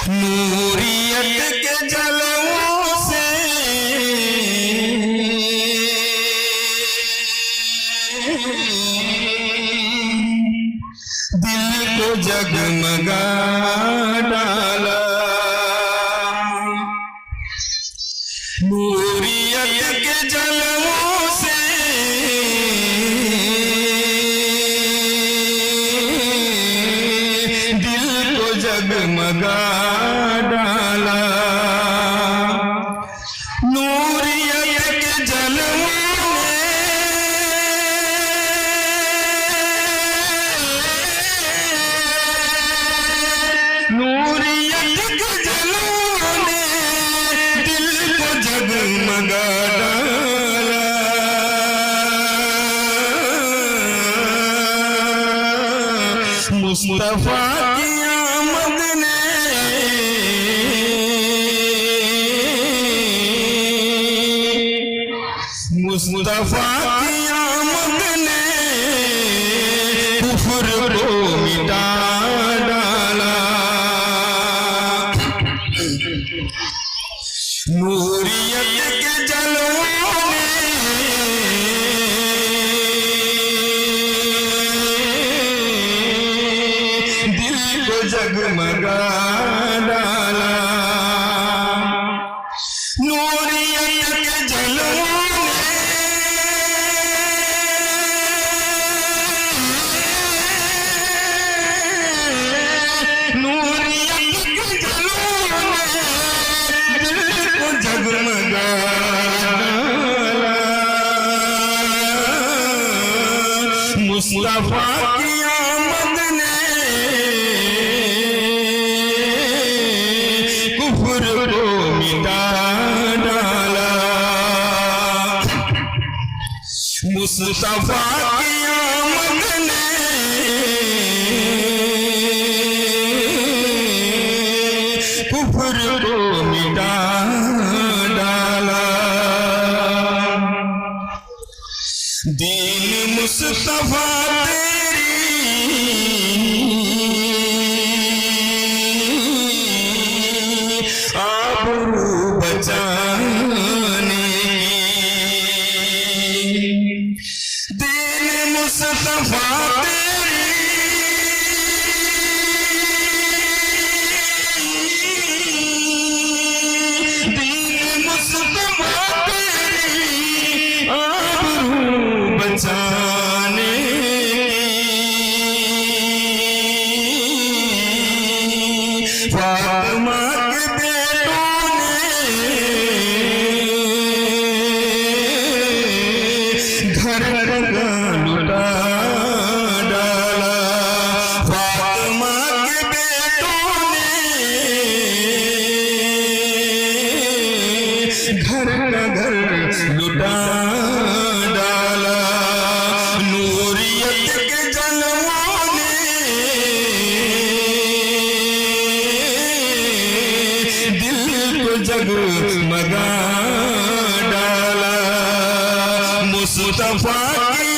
नूरियत के जलवों से दिल को जगमगा डाला। नूरियत के जलवों से दिल को जगमगा डाला। नूरियत के जलवों नूरियत के जलवों ने दिल को जगमगा डाला। मुस्तफा की आमद ने मुस्तफा की आमद ने कुफ्र को मिटा डाला। नूरियत के जलवों ने दिल को जगमगा डाला। नूरियत के जलवों नूरियत के जलवों ने दिल को जगमगा डाला। मुस्तफा की आमद ने कुफ्र को मिटा डाला। मुस्तफा की आमद ने कुफ्र को मिटा डाला। दीन मुस्तफा तेरी आबरू बचाने दीन मुस्तफा तेरी दीन मुस्तफा तेरी आबरू बचाने फातिमा के बेटों ने घर का लुटा डाला। फातिमा के बेटों ने घर का घर लुटा डाला। नूरियत के जलवों ने दिल को जगमगा डाला। मुस्तफा की